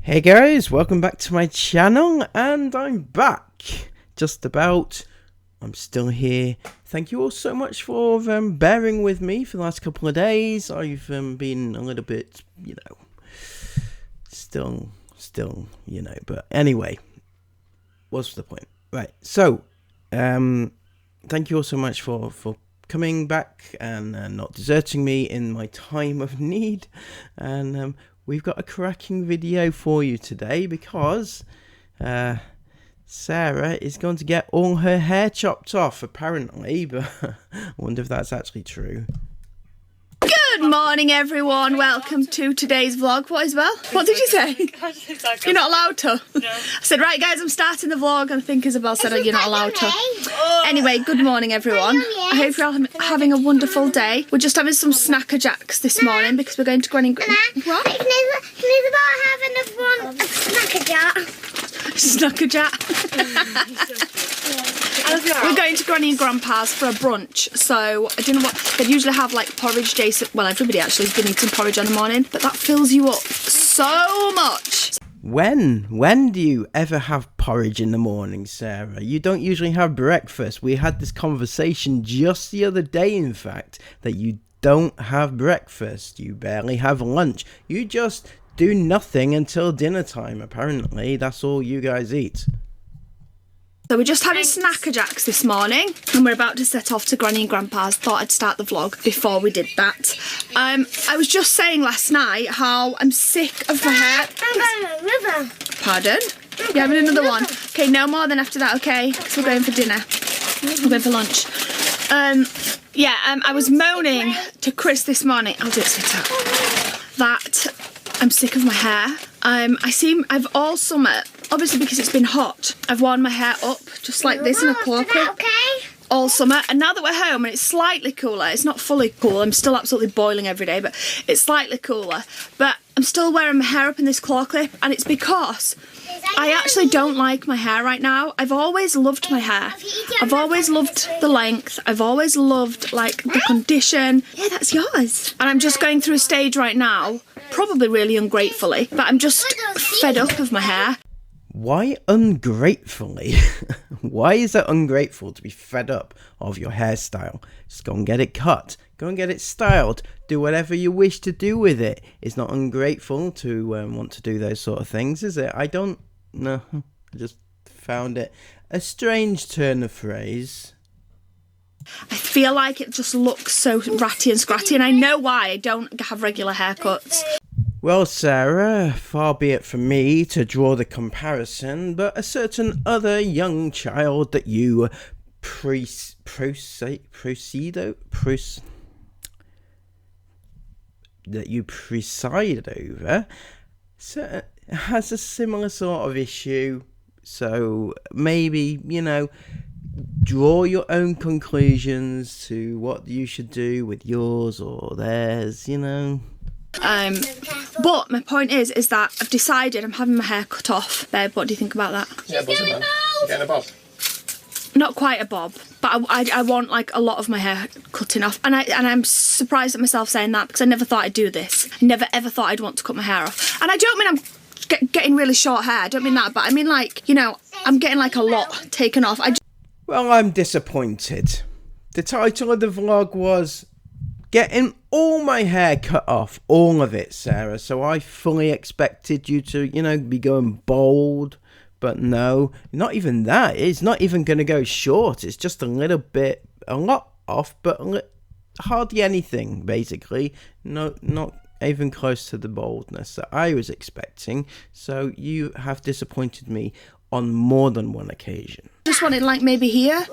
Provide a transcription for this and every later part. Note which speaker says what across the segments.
Speaker 1: Hey guys, welcome back to my channel, and I'm back. Just about. I'm still here. Thank you all so much for bearing with me for the last couple of days. I've been a little bit, still, but anyway, what's the point? Right, so, thank you all so much for coming back and not deserting me in my time of need, and we've got a cracking video for you today because Sarah is going to get all her hair chopped off, apparently, but I wonder if that's actually true.
Speaker 2: Good morning, everyone. Welcome to today's vlog. What, Isabel? What did you say? You're not allowed to? No. I said, right, guys, I'm starting the vlog, and I think Isabel said, you're not allowed to. Anyway, good morning, everyone. I hope you're all having a wonderful day. We're just having some snacker jacks this morning because we're going to Granny... What?
Speaker 3: Can Isabel have a snacker jack?
Speaker 2: Snacker jack? We're going to Granny and Grandpa's for a brunch, so I don't know what they usually have, like porridge day. Well, everybody actually has been eating porridge in the morning, but that fills you up so much.
Speaker 1: When do you ever have porridge in the morning, Sarah? You don't usually have breakfast. We had this conversation just the other day, in fact, that you don't have breakfast. You barely have lunch. You just do nothing until dinner time, apparently. That's all you guys eat.
Speaker 2: So we're just having snacker jacks this morning, and we're about to set off to Granny and Grandpa's. Thought I'd start the vlog before we did that. I was just saying last night how I'm sick of my hair. Pardon? You're having another one? Okay, no more than after that, okay? Because we're going for dinner. We're going for lunch. I was moaning to Chris this morning. I'll do it, sweetheart. That I'm sick of my hair. I've all summer, obviously because it's been hot, I've worn my hair up just like this in a claw clip all summer, and now that we're home and it's slightly cooler, it's not fully cool, I'm still absolutely boiling every day, but it's slightly cooler, but I'm still wearing my hair up in this claw clip, and it's because I actually don't like my hair right now. I've always loved my hair. I've always loved the length. I've always loved, like, the condition. Yeah, that's yours. And I'm just going through a stage right now, probably really ungratefully, but I'm just fed up of my hair.
Speaker 1: Why ungratefully? Why is that ungrateful to be fed up of your hairstyle? Just go and get it cut. Go and get it styled. Do whatever you wish to do with it. It's not ungrateful to want to do those sort of things, is it? I don't know. I just found it a strange turn of phrase.
Speaker 2: I feel like it just looks so ratty and scratty, and I know why. I don't have regular haircuts.
Speaker 1: Well, Sarah, far be it from me to draw the comparison, but a certain other young child that you preside over has a similar sort of issue. So maybe, draw your own conclusions to what you should do with yours or theirs,
Speaker 2: But my point is that I've decided I'm having my hair cut off. Babe, what do you think about that?
Speaker 4: Yeah, buzz it, man. You're getting a bob.
Speaker 2: Not quite a bob, but I want like a lot of my hair cutting off, and I'm surprised at myself saying that because I never thought I'd do this. I never ever thought I'd want to cut my hair off, and I don't mean I'm getting really short hair. I don't mean that, but I mean like I'm getting like a lot taken off.
Speaker 1: Well, I'm disappointed. The title of the vlog was getting all my hair cut off, all of it, Sarah. So I fully expected you to, be going bald. But no, not even that. It's not even going to go short. It's just a lot off, but hardly anything, basically. No, not even close to the baldness that I was expecting. So you have disappointed me on more than one occasion.
Speaker 2: Just wanted like maybe here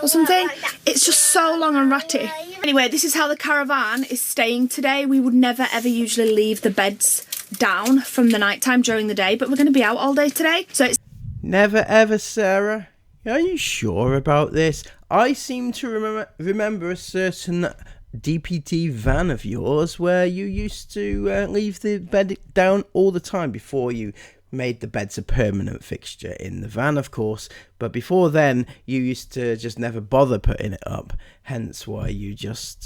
Speaker 2: or something. It's just so long and ratty. Anyway, this is how the caravan is staying today. We would never ever usually leave the beds down from the night time during the day, but we're going to be out all day today. So it's
Speaker 1: never ever, Sarah. Are you sure about this? I seem to remember a certain DPT van of yours where you used to leave the bed down all the time before you made the beds a permanent fixture in the van, of course, but before then you used to just never bother putting it up, hence why you just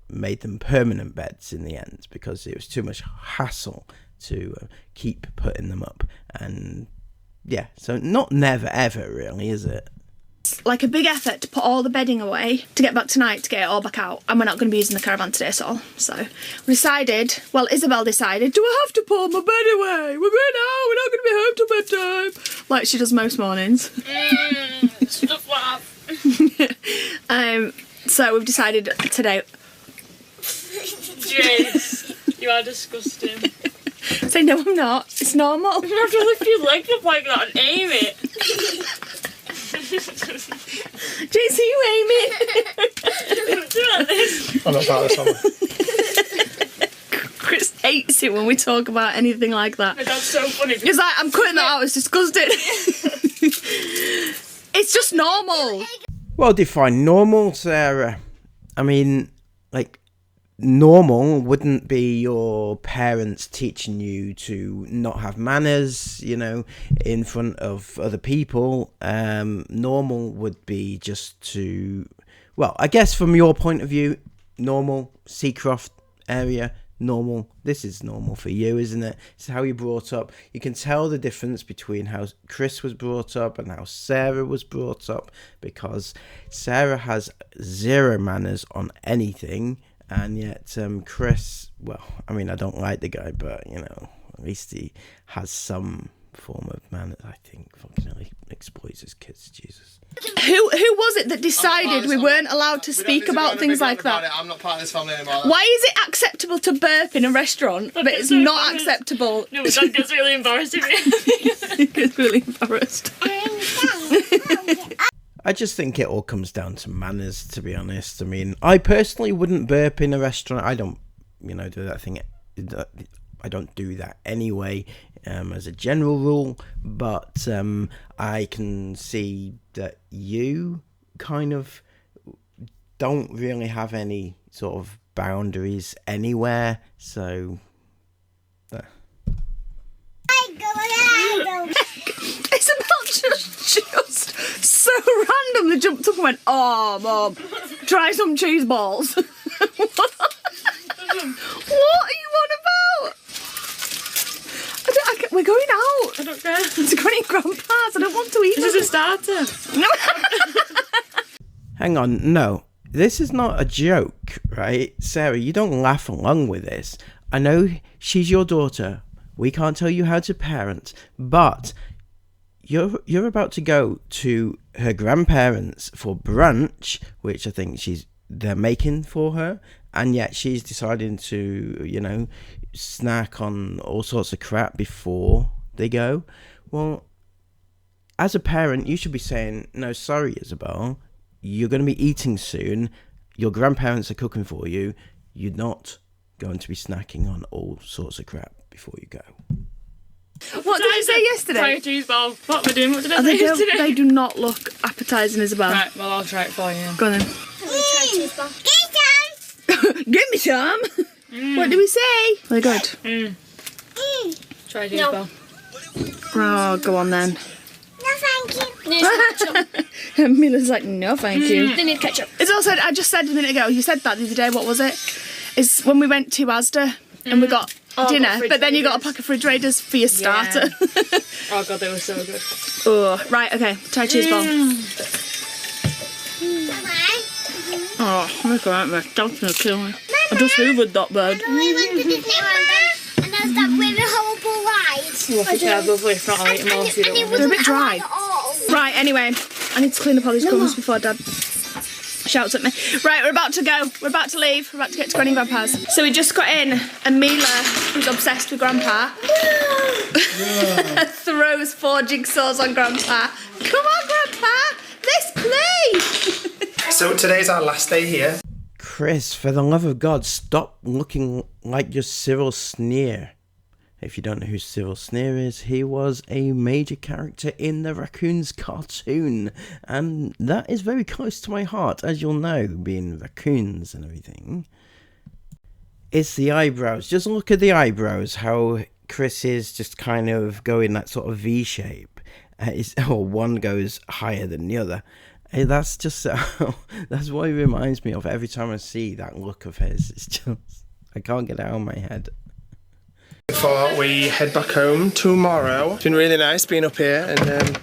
Speaker 1: made them permanent beds in the end, because it was too much hassle to keep putting them up. And yeah, so not never ever really, is it?
Speaker 2: Like a big effort to put all the bedding away to get back tonight to get it all back out, and we're not going to be using the caravan today at all. So we decided, well, Isabel decided, do I have to put my bed away? We're going out, we're not going to be home till bedtime, like she does most mornings.
Speaker 5: Stuff laugh.
Speaker 2: So we've decided today.
Speaker 5: Jace, you are disgusting.
Speaker 2: Say no, I'm not. It's normal.
Speaker 5: You have to lift your leg up like that and aim it.
Speaker 2: Jace, are you aiming?
Speaker 5: Do like this.
Speaker 4: I'm not part of this one.
Speaker 2: Chris hates it when we talk about anything like that.
Speaker 5: That's so funny.
Speaker 2: He's like, I'm cutting that out, it's disgusting. It's just normal.
Speaker 1: Well, define normal, Sarah. I mean, like, normal wouldn't be your parents teaching you to not have manners, you know, in front of other people. Normal would be just to, well, I guess from your point of view, normal, Seacroft area, normal. This is normal for you, isn't it? It's how you brought up. You can tell the difference between how Chris was brought up and how Sarah was brought up, because Sarah has zero manners on anything. And yet, Chris, well, I mean, I don't like the guy, but, you know, at least he has some form of manners, I think. Fucking hell, he exploits his kids, Jesus.
Speaker 2: Who was it that decided we weren't allowed to speak about things like that?
Speaker 4: I'm not part of this family anymore.
Speaker 2: Why is it acceptable to burp in a restaurant, but it's not acceptable?
Speaker 5: No, that gets really embarrassing.
Speaker 2: He gets really embarrassed.
Speaker 1: I just think it all comes down to manners, to be honest. I mean, I personally wouldn't burp in a restaurant. I don't, you know, do that thing. I don't do that anyway, as a general rule. But I can see that you kind of don't really have any sort of boundaries anywhere. So...
Speaker 2: Isabel just so randomly jumped up and went, oh, Mum, try some cheese balls. What are you on about? We're going out.
Speaker 5: I don't care.
Speaker 2: To Granny and Grandpa's. I don't want to eat
Speaker 5: This is a starter.
Speaker 2: No.
Speaker 1: Hang on, no. This is not a joke, right? Sarah, you don't laugh along with this. I know she's your daughter. We can't tell you how to parent, but you're about to go to her grandparents for brunch, which I think they're making for her, and yet she's deciding to, you know, snack on all sorts of crap before they go. Well, as a parent, you should be saying, no, sorry, Isabel, you're going to be eating soon. Your grandparents are cooking for you. You're not going to be snacking on all sorts of crap before you go.
Speaker 2: What did I say yesterday?
Speaker 5: Try a cheese ball. What am I doing? What did I say yesterday?
Speaker 2: They do not look appetising, Isabel.
Speaker 5: Right, well, I'll try it for you.
Speaker 2: Go on then. Give me some. What do we say? Very good.
Speaker 5: Try a cheese ball.
Speaker 2: Oh, go on then.
Speaker 3: No, thank you.
Speaker 2: Mila's like, no, thank you.
Speaker 3: They need ketchup.
Speaker 2: It's also, I just said a minute ago, you said that the other day, what was it? It's when we went to Asda and we got dinner, but then you got a pack of fridge raiders for your starter.
Speaker 5: Yeah. Oh god, they were so good.
Speaker 2: Oh, right, okay, try cheese ball. Oh, look at that, that's gonna kill me. I just hoovered that bird.
Speaker 3: We went to Disneyland and I was stuck with a horrible ride.
Speaker 5: Oh, I think they're lovely. If not, I'll eat more if you don't want
Speaker 2: They're a bit dry.
Speaker 3: all.
Speaker 2: Right, anyway, I need to clean up all these crumbs before Dad shouts at me. Right, we're about to go. We're about to leave. We're about to get to Granny and Grandpa's. So we just got in, and Mila, who's obsessed with Grandpa, throws 4 jigsaws on Grandpa. Come on, Grandpa, let's play.
Speaker 4: So today's our last day here.
Speaker 1: Chris, for the love of God, stop looking like your Cyril Sneer. If you don't know who Cyril Sneer is, he was a major character in the Raccoons cartoon. And that is very close to my heart, as you'll know, being raccoons and everything. It's the eyebrows. Just look at the eyebrows, how Chris is just kind of going that sort of V shape. Or one goes higher than the other. That's just, that's what it reminds me of every time I see that look of his. It's just, I can't get it out of my head.
Speaker 4: Before we head back home tomorrow. It's been really nice being up here and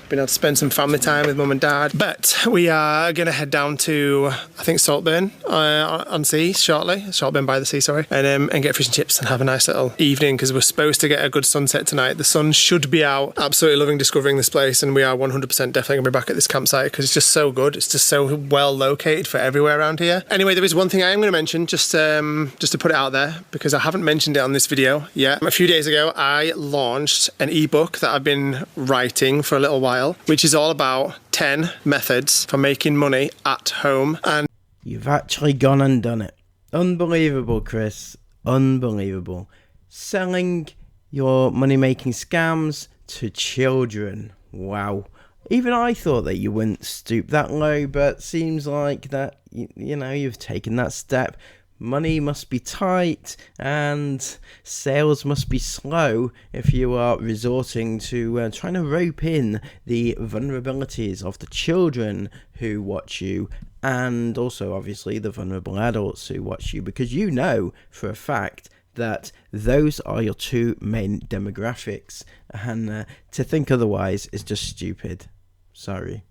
Speaker 4: being able to spend some family time with mum and dad. But we are going to head down to, I think, Saltburn on sea shortly. Saltburn by the sea, sorry. And get fish and chips and have a nice little evening because we're supposed to get a good sunset tonight. The sun should be out. Absolutely loving discovering this place, and we are 100% definitely going to be back at this campsite because it's just so good. It's just so well located for everywhere around here. Anyway, there is one thing I am going to mention just to put it out there because I haven't mentioned it on this video yet. A few days ago, I launched an ebook that I've been writing for a little while, which is all about 10 methods for making money at home. And
Speaker 1: you've actually gone and done it. Unbelievable, Chris. Unbelievable. Selling your money-making scams to children. Wow. Even I thought that you wouldn't stoop that low, but seems like that, you know, you've taken that step. Money must be tight and sales must be slow if you are resorting to trying to rope in the vulnerabilities of the children who watch you, and also obviously the vulnerable adults who watch you, because you know for a fact that those are your two main demographics, and to think otherwise is just stupid. Sorry.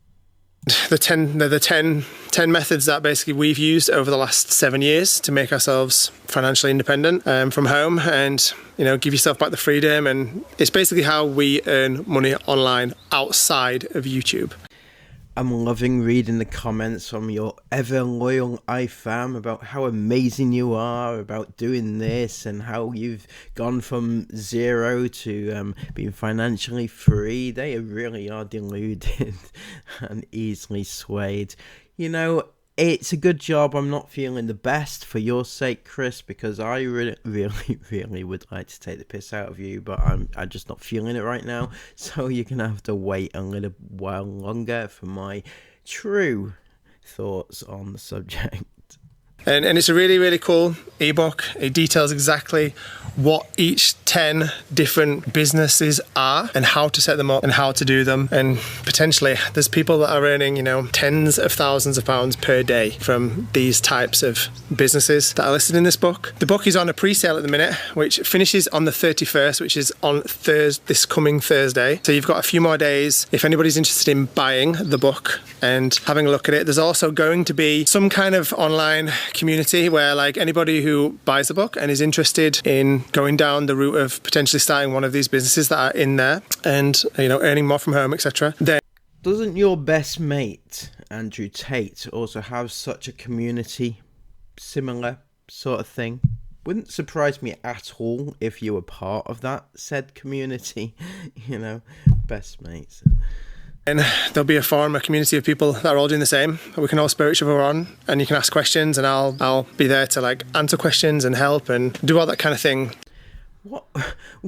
Speaker 4: The 10 methods that basically we've used over the last 7 years to make ourselves financially independent from home, and you know, give yourself back the freedom. And it's basically how we earn money online outside of YouTube.
Speaker 1: I'm loving reading the comments from your ever loyal iFam about how amazing you are about doing this and how you've gone from zero to being financially free. They really are deluded and easily swayed. You know, it's a good job I'm not feeling the best for your sake, Chris, because I really would like to take the piss out of you, but I'm just not feeling it right now. So you're going to have to wait a little while longer for my true thoughts on the subject.
Speaker 4: And it's a really, really cool ebook. It details exactly what each 10 different businesses are and how to set them up and how to do them. And potentially there's people that are earning, you know, tens of thousands of pounds per day from these types of businesses that are listed in this book. The book is on a pre-sale at the minute, which finishes on the 31st, which is on this coming Thursday. So you've got a few more days if anybody's interested in buying the book and having a look at it. There's also going to be some kind of online community where, like, anybody who buys the book and is interested in going down the route of potentially starting one of these businesses that are in there and, you know, earning more from home, etc. Then
Speaker 1: doesn't your best mate Andrew Tate also have such a community, similar sort of thing? Wouldn't surprise me at all if you were part of that said community. You know, best mates.
Speaker 4: And there'll be a forum, a community of people that are all doing the same. We can all spur each other on, and you can ask questions, and I'll be there to, like, answer questions and help and do all that kind of thing.
Speaker 1: What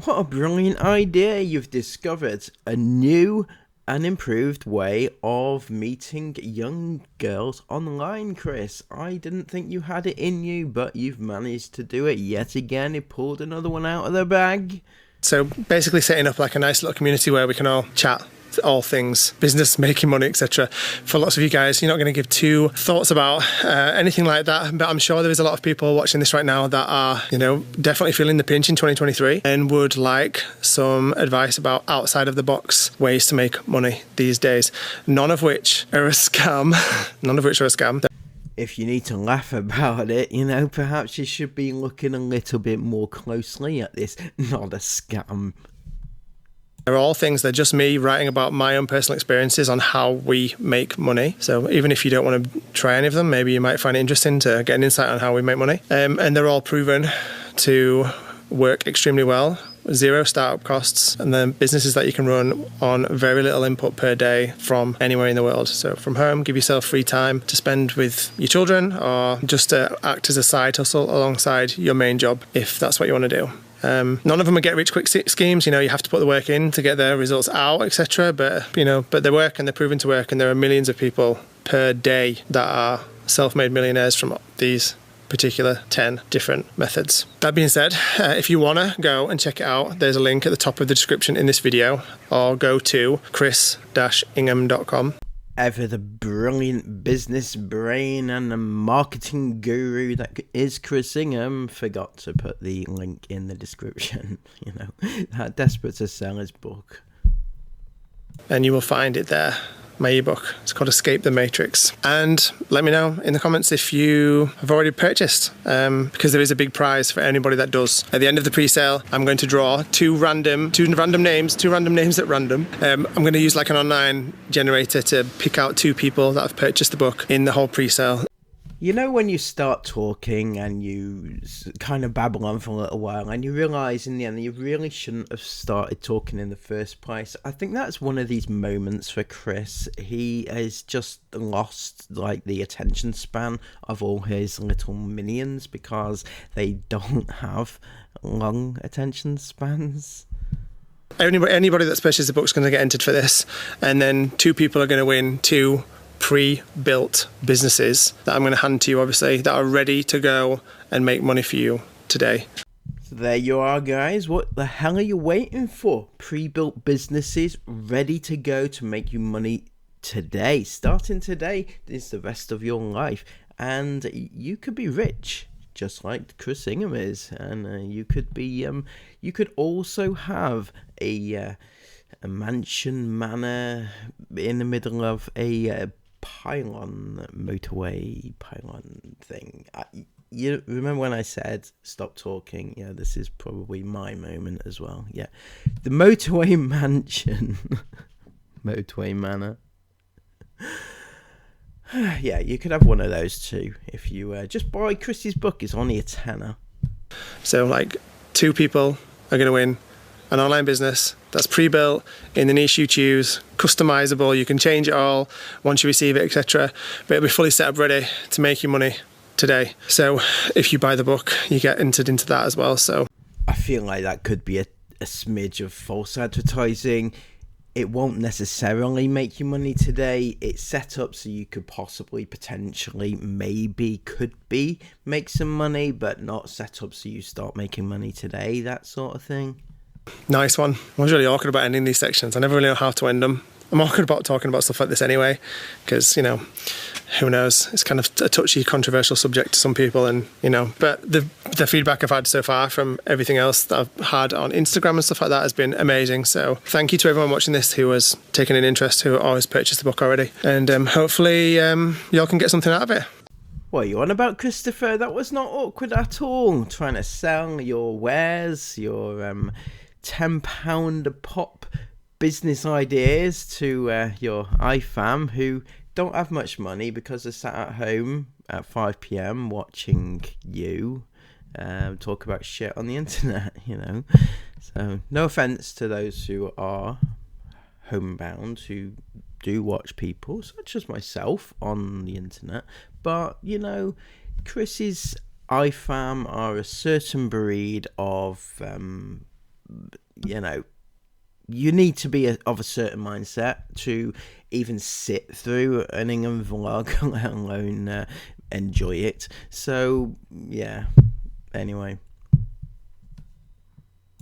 Speaker 1: a brilliant idea you've discovered. A new and improved way of meeting young girls online, Chris. I didn't think you had it in you, but you've managed to do it yet again. You pulled another one out of the bag.
Speaker 4: So basically setting up like a nice little community where we can all chat all things business, making money, etc. For lots of you guys, you're not going to give two thoughts about anything like that, but I'm sure there is a lot of people watching this right now that are, you know, definitely feeling the pinch in 2023 and would like some advice about outside of the box ways to make money these days, none of which are a scam.
Speaker 1: If you need to laugh about it, you know, perhaps you should be looking a little bit more closely at this. Not a scam.
Speaker 4: They're all things, they're just me writing about my own personal experiences on how we make money. So even if you don't want to try any of them, maybe you might find it interesting to get an insight on how we make money. And they're all proven to work extremely well. 0 startup costs, and then businesses that you can run on very little input per day from anywhere in the world. So from home, give yourself free time to spend with your children or just to act as a side hustle alongside your main job if that's what you want to do. None of them are get rich quick schemes. You know, you have to put the work in to get the results out, etc. But they work, and they're proven to work, and there are millions of people per day that are self-made millionaires from these particular 10 different methods. That being said, if you want to go and check it out, there's a link at the top of the description in this video, or go to chris-ingham.com.
Speaker 1: ever the brilliant business brain and the marketing guru that is Chris Ingham forgot to put the link in the description. You know, that desperate to sell his book.
Speaker 4: And you will find it there. My ebook. It's called Escape the Matrix. And let me know in the comments if you have already purchased, because there is a big prize for anybody that does. At the end of the pre-sale, I'm going to draw two random names at random. I'm going to use like an online generator to pick out 2 people that have purchased the book in the whole pre-sale.
Speaker 1: You know, when you start talking and you kind of babble on for a little while and you realise in the end that you really shouldn't have started talking in the first place. I think that's one of these moments for Chris. He has just lost like the attention span of all his little minions because they don't have long attention spans.
Speaker 4: Anybody that's purchased the book is going to get entered for this, and then 2 people are going to win 2 pre-built businesses that I'm going to hand to you, obviously, that are ready to go and make money for you today.
Speaker 1: So there you are, guys. What the hell are you waiting for? Pre-built businesses ready to go to make you money today. Starting today is the rest of your life, and you could be rich just like Chris Ingham is, and you could be you could also have a mansion manor in the middle of a motorway pylon thing. You remember when I said stop talking? Yeah, this is probably my moment as well. Yeah, the motorway mansion, motorway manor. Yeah, you could have one of those too if you just buy Chris's book. It's only a tenner.
Speaker 4: So like 2 people are going to win an online business that's pre-built in the niche you choose, customizable, you can change it all once you receive it, etc. But it'll be fully set up ready to make you money today. So if you buy the book, you get entered into that as well. So
Speaker 1: I feel like that could be a smidge of false advertising. It won't necessarily make you money today. It's set up so you could possibly, potentially, maybe, could be make some money, but not set up so you start making money today, that sort of thing.
Speaker 4: Nice one. I was really awkward about ending these sections. I never really know how to end them. I'm awkward about talking about stuff like this anyway, because, you know, who knows? It's kind of a touchy, controversial subject to some people, and, you know, but the feedback I've had so far from everything else that I've had on Instagram and stuff like that has been amazing. So thank you to everyone watching this who has taken an interest, who always purchased the book already. And hopefully y'all can get something out of it.
Speaker 1: What are you on about, Christopher? That was not awkward at all. Trying to sell your wares, your £10 a pop business ideas to your iFam who don't have much money because they're sat at home at 5 p.m. watching you talk about shit on the internet, you know. So no offense to those who are homebound, who do watch people such as myself on the internet, but, you know, Chris's iFam are a certain breed of you know, you need to be of a certain mindset to even sit through an Ingham vlog, let alone enjoy it. So, yeah. Anyway.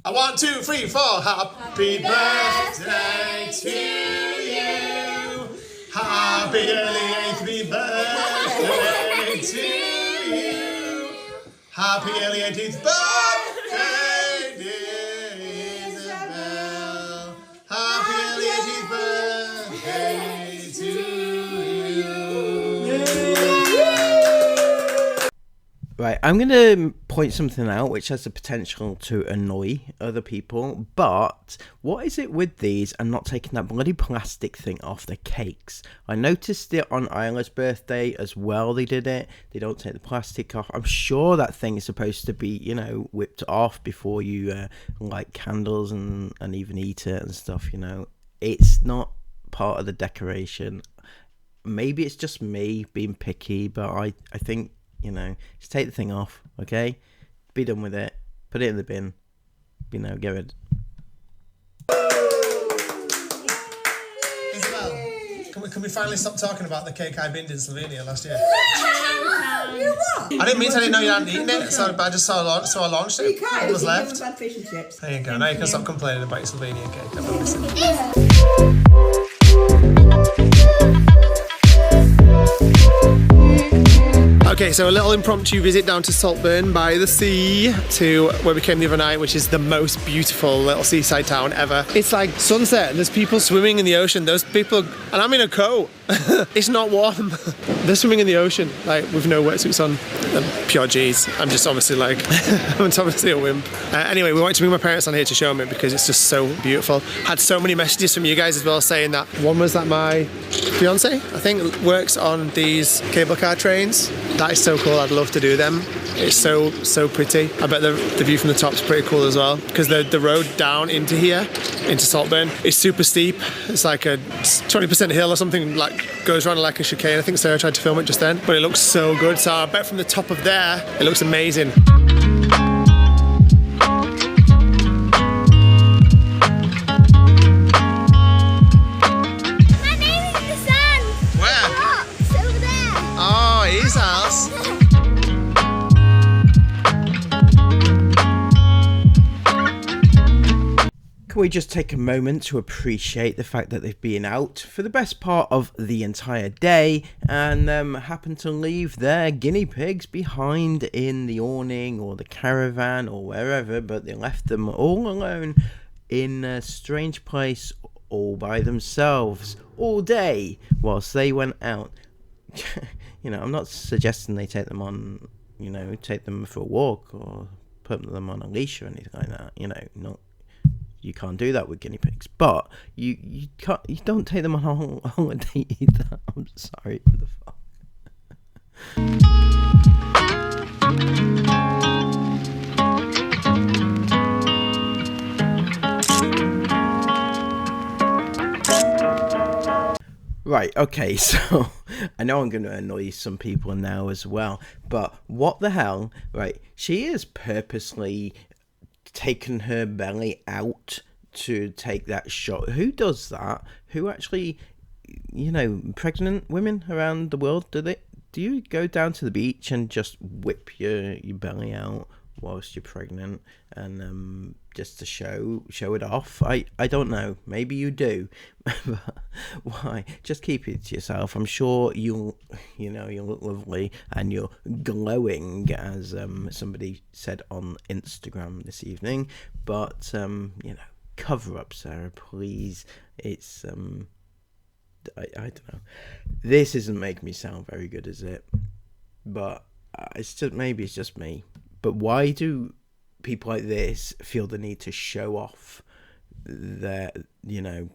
Speaker 4: 1, 2, 3, 4. Happy birthday to you. Happy early 18th birthday to you. Happy early 18th birthday, dear Isabel. Happy early 18th birthday to you.
Speaker 1: Right, I'm going to point something out which has the potential to annoy other people, but what is it with these and not taking that bloody plastic thing off the cakes? I noticed it on Isla's birthday as well, they did it. They don't take the plastic off. I'm sure that thing is supposed to be, you know, whipped off before you light candles and even eat it and stuff, you know. It's not part of the decoration. Maybe it's just me being picky, but I think, you know, just take the thing off, okay? Be done with it. Put it in the bin. You know, get rid.
Speaker 4: Isabel, can we finally stop talking about the cake I binned in Slovenia last year?
Speaker 6: You what?
Speaker 4: I didn't mean to, I didn't know you hadn't eaten it, so I just saw I launched it.
Speaker 6: You can't.
Speaker 4: What was left?
Speaker 6: Bad fish and chips.
Speaker 4: There you go. Now you can stop complaining about your Slovenian cake. I promise. Okay, so a little impromptu visit down to Saltburn by the sea to where we came the other night, which is the most beautiful little seaside town ever. It's like sunset and there's people swimming in the ocean. Those people, and I'm in a coat. It's not warm. They're swimming in the ocean, like with no wetsuits on. Pure G's. I'm just obviously like, I'm obviously a wimp. Anyway, we wanted to bring my parents on here to show them it because it's just so beautiful. Had so many messages from you guys as well saying that. One was that my fiance, I think, works on these cable car trains. That is so cool. I'd love to do them. It's so pretty. I bet the view from the top's pretty cool as well, because the road down into here, into Saltburn, is super steep. It's like a 20% hill or something, like goes around like a chicane. I think Sarah tried to film it just then, but it looks so good. So I bet from the top of there, it looks amazing.
Speaker 3: My name is the sun.
Speaker 4: Where?
Speaker 3: Rocks over there.
Speaker 4: Oh, his house.
Speaker 1: Can we just take a moment to appreciate the fact that they've been out for the best part of the entire day and happened to leave their guinea pigs behind in the awning or the caravan or wherever, but they left them all alone in a strange place all by themselves all day whilst they went out. You know, I'm not suggesting they take them on, you know, take them for a walk or put them on a leash or anything like that. You know, not. You can't do that with guinea pigs, but you don't take them on a holiday either. I'm sorry for the fuck. Right, okay, so I know I'm going to annoy some people now as well, but what the hell, right? She is purposely taken her belly out to take that shot. Who does that? Who actually, you know, pregnant women around the world, do you go down to the beach and just whip your belly out whilst you're pregnant and just to show it off? I don't know, maybe you do. But why? Just keep it to yourself. I'm sure you'll look lovely and you're glowing, as somebody said on Instagram this evening. But you know, cover up, Sarah, please. It's I don't know, this isn't making me sound very good, is it? But it's just me. But why do people like this feel the need to show off their, you know,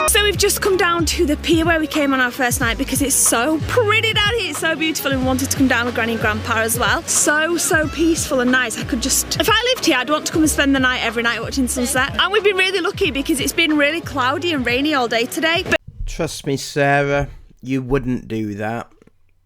Speaker 2: So we've just come down to the pier where we came on our first night because it's so pretty down here. It's so beautiful, and we wanted to come down with Granny and Grandpa as well. So peaceful and nice. I could just, if I lived here, I'd want to come and spend the night every night watching sunset. And we've been really lucky because it's been really cloudy and rainy all day today. But
Speaker 1: trust me, Sarah, you wouldn't do that.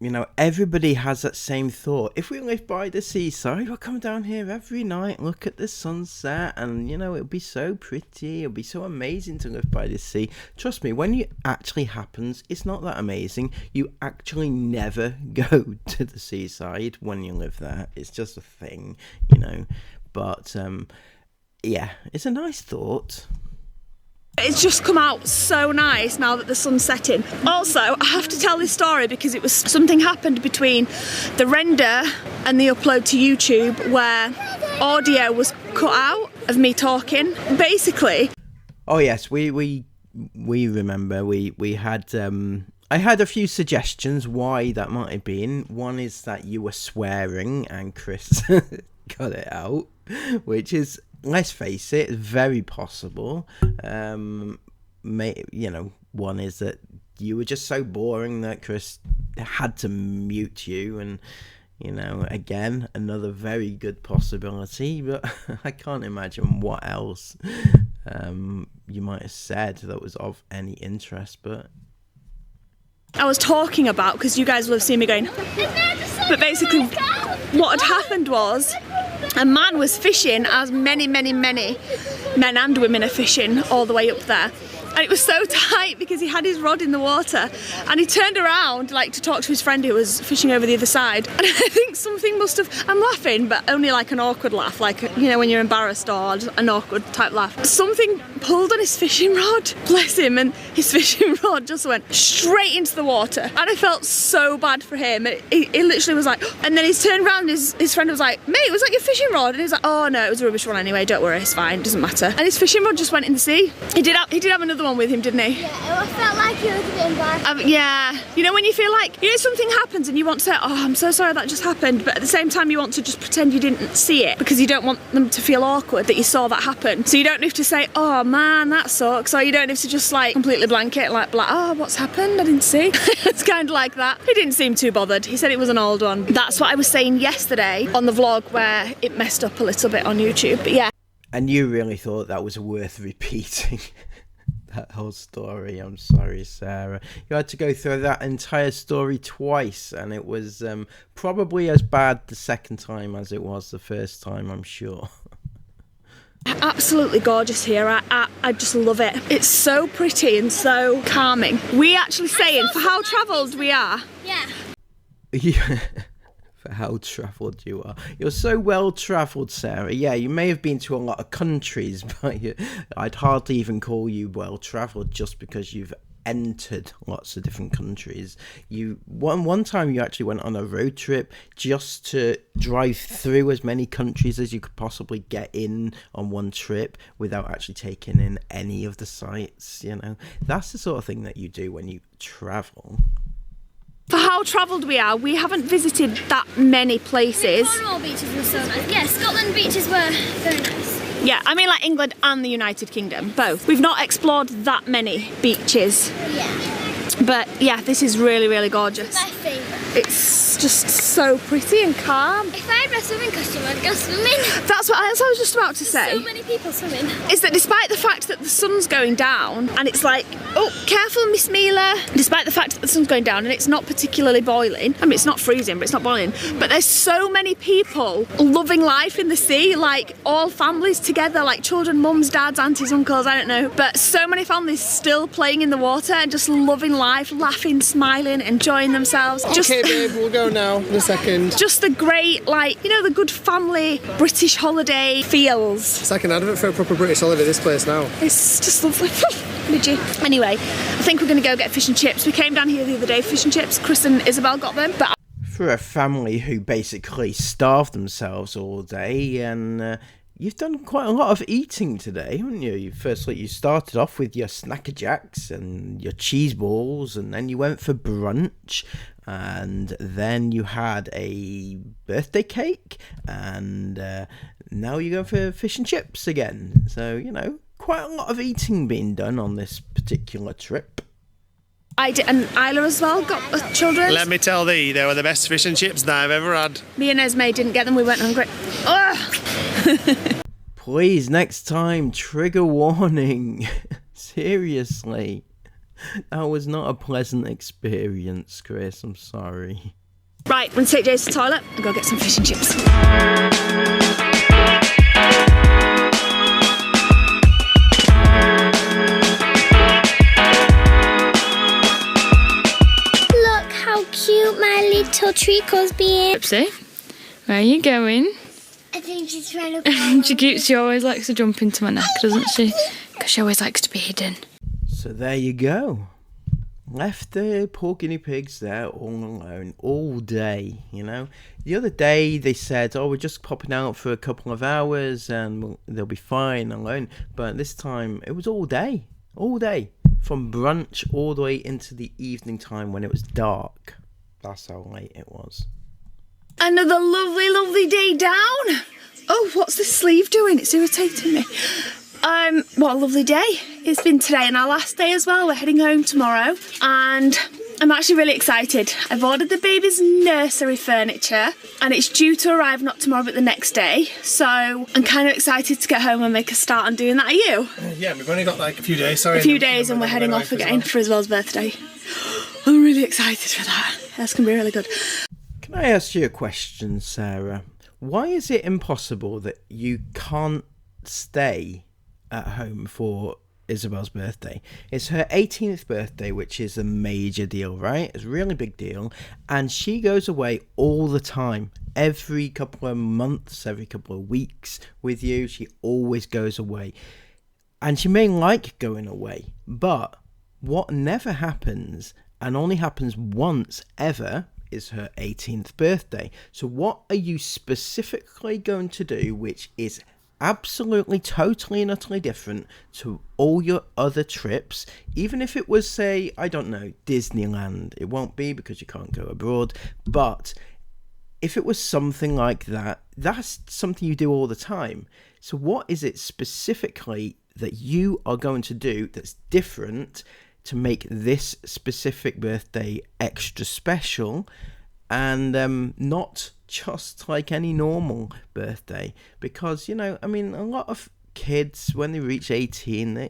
Speaker 1: You know, everybody has that same thought. If we lived by the seaside, we'll come down here every night, look at the sunset, and, you know, it'll be so pretty. It'll be so amazing to live by the sea. Trust me, when it actually happens, it's not that amazing. You actually never go to the seaside when you live there. It's just a thing, you know. But, yeah, it's a nice thought.
Speaker 2: it's just come out so nice now that the sun's setting. Also, I have to tell this story because it was something happened between the render and the upload to YouTube where audio was cut out of me talking. Basically.
Speaker 1: Oh yes, we remember we had I had a few suggestions why that might have been. One is that you were swearing and Chris got it out, which is, let's face it, very possible. You know, one is that you were just so boring that Chris had to mute you, and you know, again, another very good possibility, but I can't imagine what else you might have said that was of any interest. But
Speaker 2: I was talking about, because you guys will have seen me going, but basically what had happened was a man was fishing, as many men and women are fishing all the way up there, and it was so tight because he had his rod in the water, and he turned around like to talk to his friend who was fishing over the other side, and I think something must have, I'm laughing but only like an awkward laugh, like, you know, when you're embarrassed or an awkward type laugh. Something pulled on his fishing rod, bless him, and his fishing rod just went straight into the water, and I felt so bad for him. He literally was like, and then he turned around and his friend was like, mate, was that your fishing rod? And he was like, oh no, it was a rubbish one anyway, don't worry, it's fine, doesn't matter. And his fishing rod just went in the sea. He did have another one with him, didn't he?
Speaker 3: Yeah, I felt like he was a bit embarrassed.
Speaker 2: Yeah, you know when you feel like, you know, something happens and you want to say, oh, I'm so sorry that just happened, but at the same time you want to just pretend you didn't see it because you don't want them to feel awkward that you saw that happen. So you don't have to say, oh man, that sucks, or you don't have to just like completely blank it, like, oh, what's happened? I didn't see. It's kind of like that. He didn't seem too bothered. He said it was an old one. That's what I was saying yesterday on the vlog where it messed up a little bit on YouTube, but yeah.
Speaker 1: And you really thought that was worth repeating? That whole story. I'm sorry, Sarah. You had to go through that entire story twice, and it was probably as bad the second time as it was the first time, I'm sure.
Speaker 2: Absolutely gorgeous here. I just love it. It's so pretty and so calming. We actually saying for how travelled we are.
Speaker 3: Yeah.
Speaker 1: Yeah. For how travelled you are. You're so well travelled, Sarah. Yeah, you may have been to a lot of countries, but I'd hardly even call you well travelled just because you've entered lots of different countries. One time you actually went on a road trip just to drive through as many countries as you could possibly get in on one trip without actually taking in any of the sights, you know. That's the sort of thing that you do when you travel.
Speaker 2: For how travelled we are, we haven't visited that many places.
Speaker 3: Cornwall beaches were so nice. Yeah, Scotland beaches were very nice.
Speaker 2: Yeah, I mean like England and the United Kingdom, both. We've not explored that many beaches.
Speaker 3: Yeah.
Speaker 2: But yeah, this is really, really gorgeous.
Speaker 3: My favourite.
Speaker 2: It's just so pretty and calm.
Speaker 3: If I had my swimming costume, I'd go swimming.
Speaker 2: That's what I was just about to say.
Speaker 3: So many people swimming.
Speaker 2: Is that despite the fact that the sun's going down and it's like, oh, careful, Miss Mila. Despite the fact that the sun's going down and it's not particularly boiling. I mean, it's not freezing, but it's not boiling. But there's so many people loving life in the sea, like all families together, like children, mums, dads, aunties, uncles, I don't know. But so many families still playing in the water and just loving life, laughing, smiling, enjoying themselves.
Speaker 4: Okay, babe, we'll go now in a second.
Speaker 2: Just the great, like, you know, the good family British holiday feels.
Speaker 4: It's like an advert for a proper British holiday, this place now.
Speaker 2: It's just lovely. Did you? Anyway, I think we're going to go get fish and chips. We came down here the other day, fish and chips. Chris and Isabel got them, but
Speaker 1: for a family who basically starved themselves all day, and you've done quite a lot of eating today, haven't you? Firstly, you started off with your Snacker Jacks and your cheese balls, and then you went for brunch, and then you had a birthday cake, and now you're going for fish and chips again. So, you know, quite a lot of eating being done on this particular trip.
Speaker 2: I did, and Isla as well got children.
Speaker 4: Let me tell thee, they were the best fish and chips that I've ever had.
Speaker 2: Me and Esme didn't get them, we went hungry. Ugh.
Speaker 1: Please, next time, trigger warning. Seriously. That was not a pleasant experience, Chris. I'm sorry.
Speaker 2: Right, I'm going to take Jace to the toilet and go get some fish and chips.
Speaker 3: Look how cute my little Trico's being.
Speaker 5: Gypsy, where are you going?
Speaker 3: I think she's trying to
Speaker 5: She always likes to jump into my neck, doesn't she? Because she always likes to be hidden.
Speaker 1: So there you go. Left the poor guinea pigs there all alone all day, you know. The other day they said, oh, we're just popping out for a couple of hours and they'll be fine alone. But this time it was all day. All day. From brunch all the way into the evening time when it was dark. That's how late it was.
Speaker 2: Another lovely, lovely day down. Oh, what's this sleeve doing? It's irritating me. What a lovely day. It's been today and our last day as well. We're heading home tomorrow and I'm actually really excited. I've ordered the baby's nursery furniture and it's due to arrive not tomorrow but the next day. So I'm kind of excited to get home and make a start on doing that. Are you?
Speaker 4: Yeah, we've only got like a few days, sorry.
Speaker 2: A few days and we're heading off again for Isabel's birthday. I'm really excited for that. That's going to be really good.
Speaker 1: Can I ask you a question, Sarah? Why is it impossible that you can't stay at home for Isabel's birthday. It's her 18th birthday, which is a major deal, right? It's a really big deal. And she goes away all the time. Every couple of months, every couple of weeks with you. She always goes away. And she may like going away. But what never happens, and only happens once ever, is her 18th birthday. So what are you specifically going to do which is absolutely, totally and utterly different to all your other trips? Even if it was, say, I don't know, Disneyland. It won't be because you can't go abroad. But if it was something like that, that's something you do all the time. So what is it specifically that you are going to do that's different to make this specific birthday extra special and not just like any normal birthday? Because, you know, I mean, a lot of kids, when they reach 18,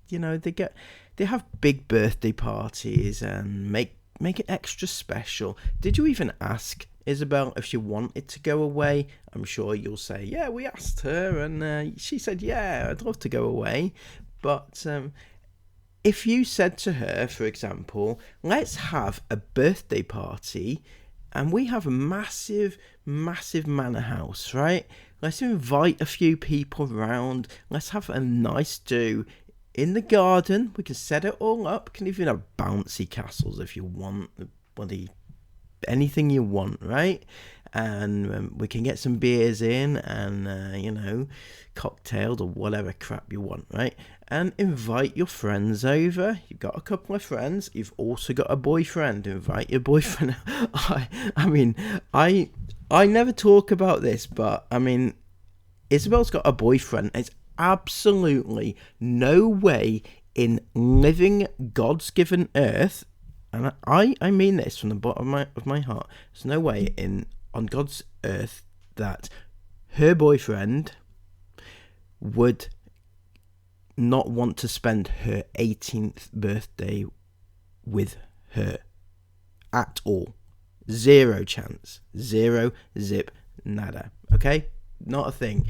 Speaker 1: they have big birthday parties and make it extra special. Did you even ask Isabel if she wanted to go away? I'm sure you'll say, yeah, we asked her, and she said, yeah, I'd love to go away. But if you said to her, for example, let's have a birthday party, and we have a massive manor house, right? Let's invite a few people round. Let's have a nice do in the garden. We can set it all up. Can even have bouncy castles if you want. Bloody anything you want, right? And we can get some beers in and, cocktails or whatever crap you want, right? And invite your friends over. You've got a couple of friends. You've also got a boyfriend. Invite your boyfriend. I never talk about this, but I mean, Isabel's got a boyfriend. It's absolutely no way in living God's given earth, and I mean this from the bottom of my heart. There's no way on God's earth that her boyfriend would not want to spend her 18th birthday with her at all. Zero chance. Zero zip nada. Okay? Not a thing.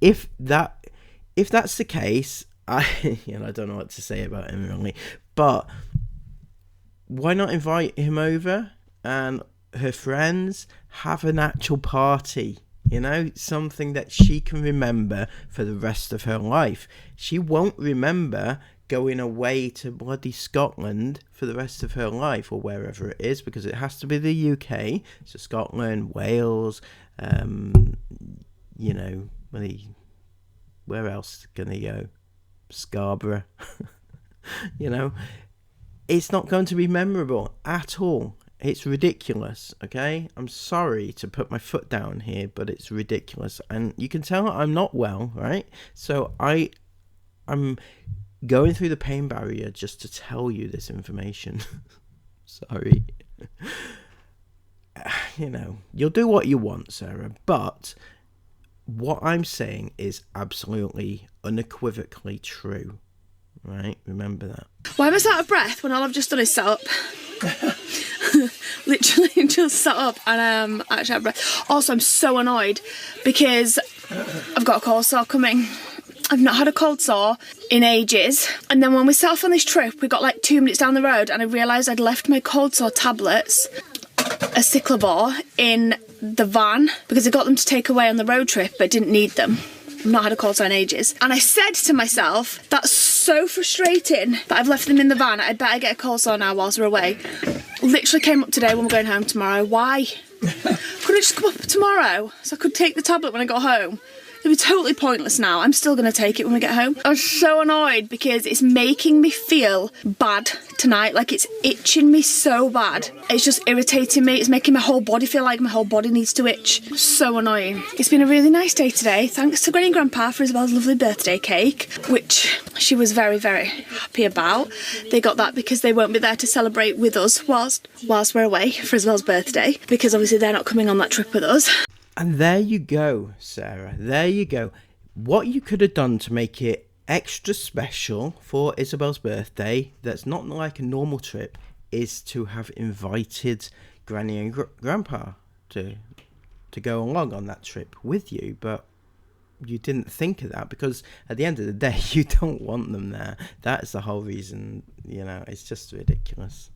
Speaker 1: If that's the case, I don't know what to say about him really, but why not invite him over and her friends, have an actual party? Something that she can remember for the rest of her life. She won't remember going away to bloody Scotland for the rest of her life, or wherever it is, because it has to be the UK. So Scotland, Wales, where else can they go? Scarborough. It's not going to be memorable at all. It's ridiculous, okay? I'm sorry to put my foot down here, but it's ridiculous. And you can tell I'm not well, right? So I'm going through the pain barrier just to tell you this information. Sorry. You'll do what you want, Sarah, but what I'm saying is absolutely unequivocally true, right? Remember that.
Speaker 2: Why am I so out of breath when all I've just done is sat up? Literally just sat up and I'm actually out of breath. Also, I'm so annoyed because I've got a cold sore coming. I've not had a cold sore in ages. And then when we set off on this trip, we got like 2 minutes down the road and I realised I'd left my cold sore tablets, a cyclovir, in the van because I got them to take away on the road trip but didn't need them. I've not had a cold sore in ages. And I said to myself, that's so frustrating that I've left them in the van. I'd better get a cold sore now whilst we're away. Literally came up today when we're going home tomorrow. Why? Could I just come up tomorrow so I could take the tablet when I got home? It'd be totally pointless now. I'm still going to take it when we get home. I'm so annoyed because it's making me feel bad tonight. Like, it's itching me so bad. It's just irritating me. It's making my whole body feel like my whole body needs to itch. So annoying. It's been a really nice day today. Thanks to Granny and Grandpa for Isabel's lovely birthday cake, which she was very, very happy about. They got that because they won't be there to celebrate with us whilst we're away for Isabel's birthday, because obviously they're not coming on that trip with us.
Speaker 1: And there you go, Sarah. There you go. What you could have done to make it extra special for Isabel's birthday, that's not like a normal trip, is to have invited Granny and Grandpa to go along on that trip with you. But you didn't think of that, because at the end of the day, you don't want them there. That's the whole reason, you know, it's just ridiculous.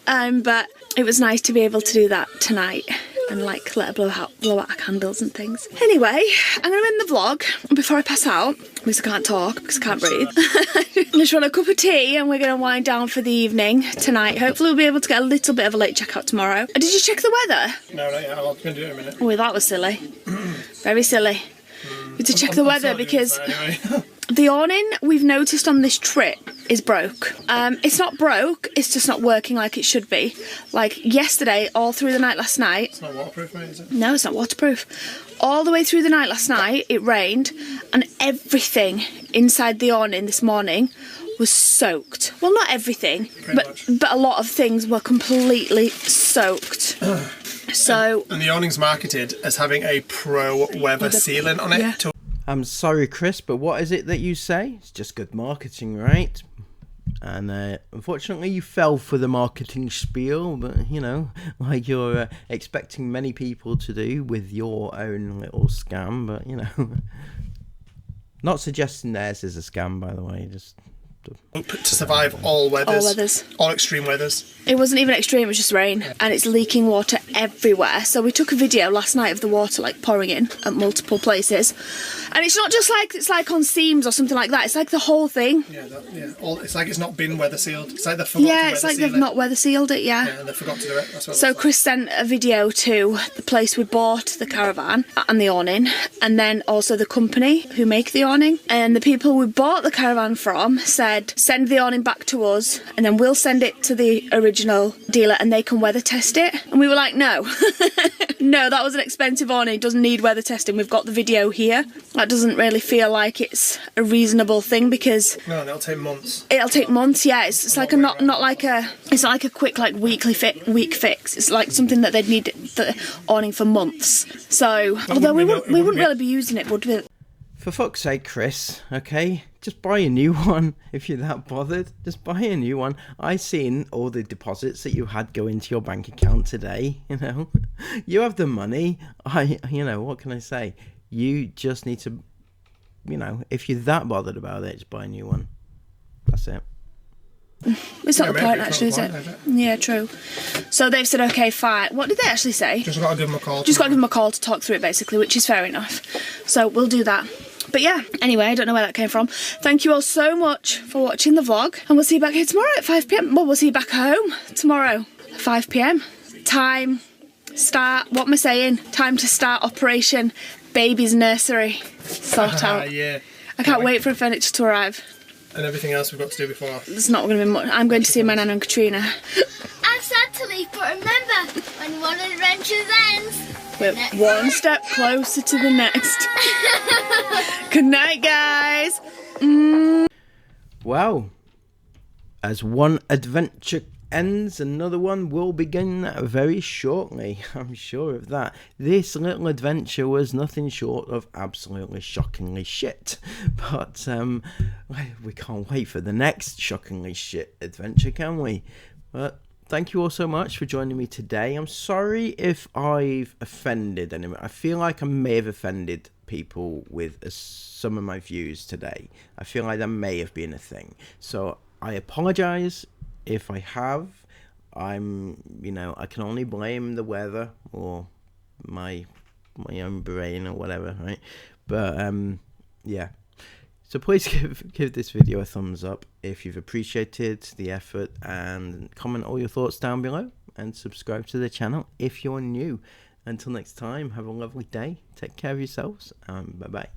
Speaker 2: But it was nice to be able to do that tonight and like let her blow out candles and things. Anyway, I'm going to end the vlog before I pass out, because I can't talk, because I can't breathe. I just want a cup of tea and we're going to wind down for the evening tonight. Hopefully we'll be able to get a little bit of a late checkout tomorrow. Did you check the weather?
Speaker 4: No, not yet. I'm going to do it in a minute.
Speaker 2: Oh, that was silly. Very silly. We had to check the weather because the awning we've noticed on this trip is broke. It's not broke, it's just not working like it should be. Like yesterday, all through the night last night.
Speaker 4: It's not waterproof, mate, is it?
Speaker 2: No, it's not waterproof. All the way through the night last night, it rained, and everything inside the awning this morning was soaked. Well, not everything, but a lot of things were completely soaked. So,
Speaker 4: and the awning's marketed as having a pro weather sealant on it.
Speaker 2: Yeah.
Speaker 1: I'm sorry, Chris, but what is it that you say? It's just good marketing, right? And unfortunately, you fell for the marketing spiel, but you know, like you're expecting many people to do with your own little scam. But you know, not suggesting theirs is a scam, by the way. Just
Speaker 4: to survive all weathers, all extreme weathers.
Speaker 2: It wasn't even extreme, it was just rain, and it's leaking water everywhere. So we took a video last night of the water like pouring in at multiple places, and it's not just like it's like on seams or something like that. It's like the whole thing.
Speaker 4: Yeah, it's like it's not been weather sealed. It's like they forgot to
Speaker 2: Yeah, it's like they've not weather sealed it. Yeah,
Speaker 4: and they forgot to do it. That's what
Speaker 2: so Chris sent a video to the place we bought the caravan and the awning, and then also the company who make the awning. And the people we bought the caravan from said, send the awning back to us, and then we'll send it to the original dealer and they can weather test it. And we were like, no. No, that was an expensive awning, it doesn't need weather testing. We've got the video here. That doesn't really feel like it's a reasonable thing, because
Speaker 4: no, it'll take months.
Speaker 2: It'll take months, yeah. It's like not like a quick like week fix. It's like something that they'd need the awning for months. So although we wouldn't really be using it, would we?
Speaker 1: For fuck's sake, Chris, okay? Just buy a new one if you're that bothered. Just buy a new one. I seen all the deposits that you had go into your bank account today, you know. You have the money. You know, what can I say? You just need to, you know, if you're that bothered about it, just buy a new one. That's it.
Speaker 2: It's not the point, actually, is it? Yeah, true. So they've said, okay, fine. What did they actually say?
Speaker 4: Just got to give them a call.
Speaker 2: Just got to give them a call to talk through it, basically, which is fair enough. So we'll do that. But yeah, anyway, I don't know where that came from. Thank you all so much for watching the vlog, and we'll see you back here tomorrow at 5 PM. Well, we'll see you back home tomorrow at 5 PM. Time start, what am I saying? Time to start Operation Baby's Nursery. Sort out.
Speaker 4: Yeah.
Speaker 2: I can't wait for the furniture to arrive.
Speaker 4: And everything else we've got to do before.
Speaker 2: There's not going to be much. I'm going to see my Nan and Katrina.
Speaker 3: I'm sad to leave, but remember, when one adventure ends,
Speaker 2: we're one step closer to the next. Good night, guys.
Speaker 1: Well, as one adventure ends, another one will begin very shortly. I'm sure of that. This little adventure was nothing short of absolutely shockingly shit. But we can't wait for the next shockingly shit adventure, can we? But thank you all so much for joining me today. I'm sorry if I've offended anyone. I feel like I may have offended people with some of my views today. I feel like that may have been a thing. So I apologize if I have. You know, I can only blame the weather or my own brain or whatever, right? But yeah. So please give this video a thumbs up if you've appreciated the effort, and comment all your thoughts down below, and subscribe to the channel if you're new. Until next time, have a lovely day. Take care of yourselves, and bye-bye.